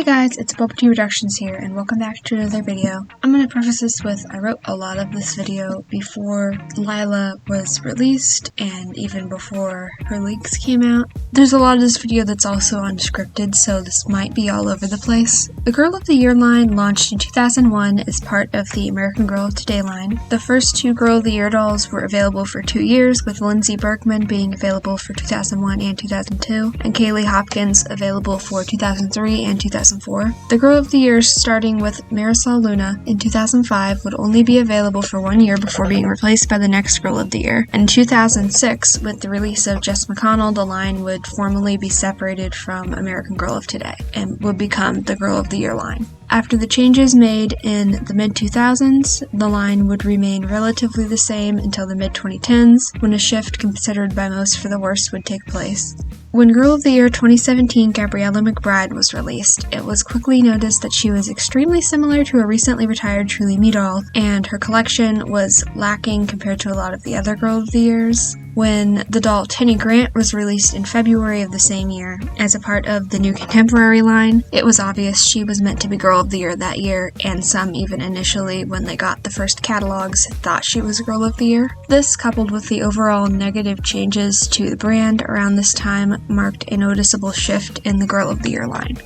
guys, it's GOTY Productions here, and welcome back to another video. I'm going to preface this with, I wrote a lot of this video before Lila was released, and even before her leaks came out. There's a lot of this video that's also unscripted, so this might be all over the place. The Girl of the Year line launched in 2001 as part of the American Girl of Today line. The first two Girl of the Year dolls were available for 2 years, with Lindsay Berkman being available for 2001 and 2002, and Kaylee Hopkins available for 2003 and 2004. The Girl of the Year, starting with Marisol Luna in 2005, would only be available for 1 year before being replaced by the next Girl of the Year. And in 2006, with the release of Jess McConnell, the line would formally be separated from American Girl of Today and would become the Girl of the Year line. After the changes made in the mid-2000s, the line would remain relatively the same until the mid-2010s, when a shift considered by most for the worse would take place. When Girl of the Year 2017 Gabriella McBride was released, it was quickly noticed that she was extremely similar to a recently retired Truly Me doll, and her collection was lacking compared to a lot of the other Girl of the Years. When the doll Tenny Grant was released in February of the same year as a part of the new Contemporary line, it was obvious she was meant to be Girl of the Year that year, and some even initially, when they got the first catalogs, thought she was Girl of the Year. This, coupled with the overall negative changes to the brand around this time, marked a noticeable shift in the Girl of the Year line.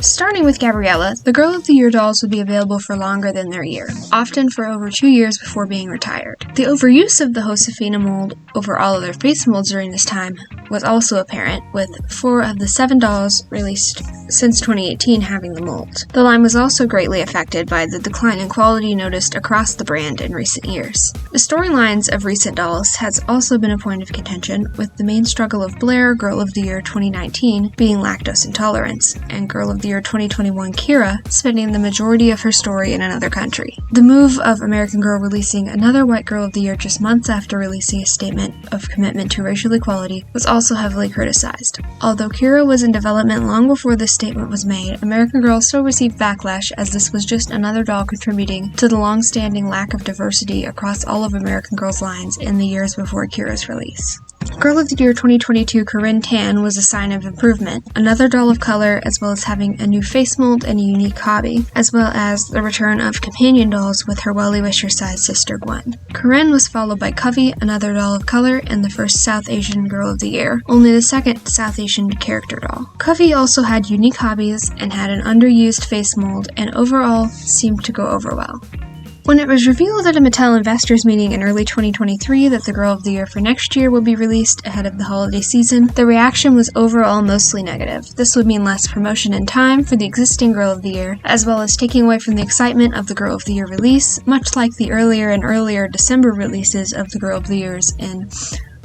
Starting with Gabriella, the Girl of the Year dolls would be available for longer than their year, often for over 2 years before being retired. The overuse of the Josefina mold over all other face molds during this time was also apparent, with 4 of the 7 dolls released since 2018 having the mold. The line was also greatly affected by the decline in quality noticed across the brand in recent years. The storylines of recent dolls has also been a point of contention, with the main struggle of Blair, Girl of the Year 2019, being lactose intolerance, and Girl of the Year 2021 Kira spending the majority of her story in another country. The move of American Girl releasing another white Girl of the Year just months after releasing a statement of commitment to racial equality was also heavily criticized. Although Kira was in development long before this statement was made, American Girl still received backlash, as this was just another doll contributing to the long-standing lack of diversity across all of American Girl's lines in the years before Kira's release. Girl of the Year 2022 Corinne Tan was a sign of improvement, another doll of color, as well as having a new face mold and a unique hobby, as well as the return of companion dolls with her Welly Wisher-sized sister Gwen. Corinne was followed by Kavi, another doll of color, and the first South Asian Girl of the Year, only the second South Asian character doll. Kavi also had unique hobbies and had an underused face mold, and overall seemed to go over well. When it was revealed at a Mattel investors meeting in early 2023 that the Girl of the Year for next year will be released ahead of the holiday season, the reaction was overall mostly negative. This would mean less promotion and time for the existing Girl of the Year, as well as taking away from the excitement of the Girl of the Year release, much like the earlier and earlier December releases of the Girl of the Years in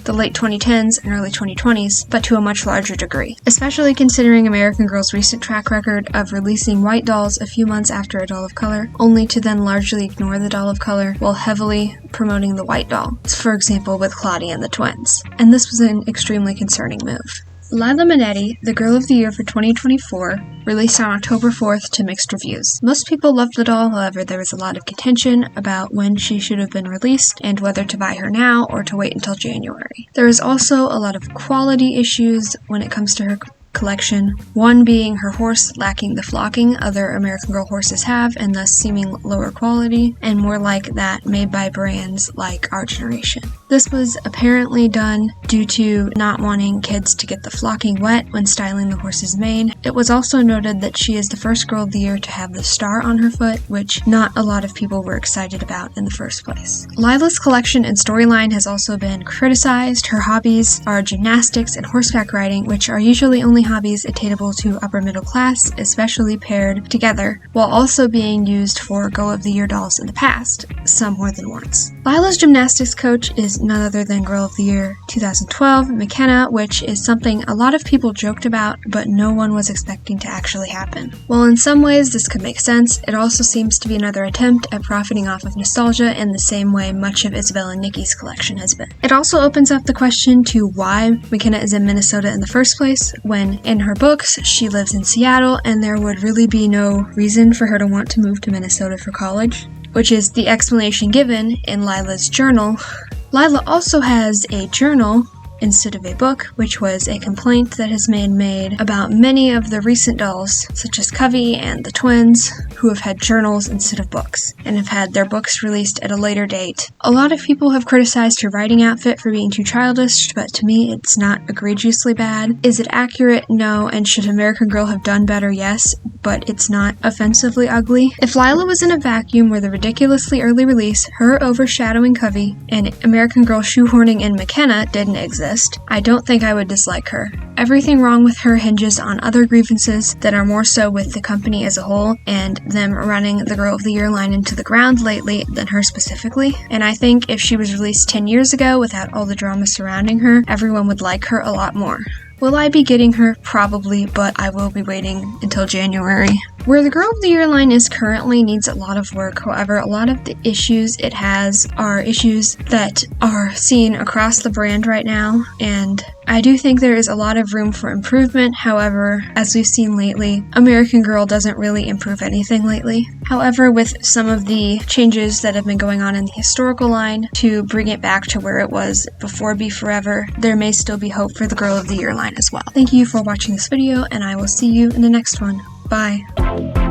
the late 2010s and early 2020s, but to a much larger degree, especially considering American Girl's recent track record of releasing white dolls a few months after a doll of color, only to then largely ignore the doll of color while heavily promoting the white doll, for example with Claudia and the twins. And this was an extremely concerning move. Lila Minetti, the Girl of the Year for 2024, released on October 4th to mixed reviews. Most people loved the doll, however there was a lot of contention about when she should have been released and whether to buy her now or to wait until January. There is also a lot of quality issues when it comes to her collection, one being her horse lacking the flocking other American Girl horses have, and thus seeming lower quality and more like that made by brands like Our Generation. This was apparently done due to not wanting kids to get the flocking wet when styling the horse's mane. It was also noted that she is the first Girl of the Year to have the star on her foot, which not a lot of people were excited about in the first place. Lila's collection and storyline has also been criticized. Her hobbies are gymnastics and horseback riding, which are usually only hobbies attainable to upper middle class, especially paired together, while also being used for Girl of the Year dolls in the past, some more than once. Lila's gymnastics coach is none other than Girl of the Year 2012 McKenna, which is something a lot of people joked about, but no one was expecting to actually happen. While in some ways this could make sense, it also seems to be another attempt at profiting off of nostalgia in the same way much of Isabel and Nikki's collection has been. It also opens up the question to why McKenna is in Minnesota in the first place, when in her books she lives in Seattle and there would really be no reason for her to want to move to Minnesota for college, which is the explanation given in Lila's journal. Lila also has a journal instead of a book, which was a complaint that has been made about many of the recent dolls, such as Kavi and the twins, who have had journals instead of books, and have had their books released at a later date. A lot of people have criticized her writing outfit for being too childish, but to me it's not egregiously bad. Is it accurate? No. And should American Girl have done better? Yes, but it's not offensively ugly. If Lila was in a vacuum where the ridiculously early release, her overshadowing Kavi, and American Girl shoehorning in McKenna didn't exist, I don't think I would dislike her. Everything wrong with her hinges on other grievances that are more so with the company as a whole, and them running the Girl of the Year line into the ground lately than her specifically. And I think if she was released 10 years ago without all the drama surrounding her, everyone would like her a lot more. Will I be getting her? Probably, but I will be waiting until January. Where the Girl of the Year line is currently needs a lot of work. However, a lot of the issues it has are issues that are seen across the brand right now, and I do think there is a lot of room for improvement. However, as we've seen lately, American Girl doesn't really improve anything lately. However, with some of the changes that have been going on in the historical line to bring it back to where it was before Be Forever, there may still be hope for the Girl of the Year line as well. Thank you for watching this video, and I will see you in the next one. Bye.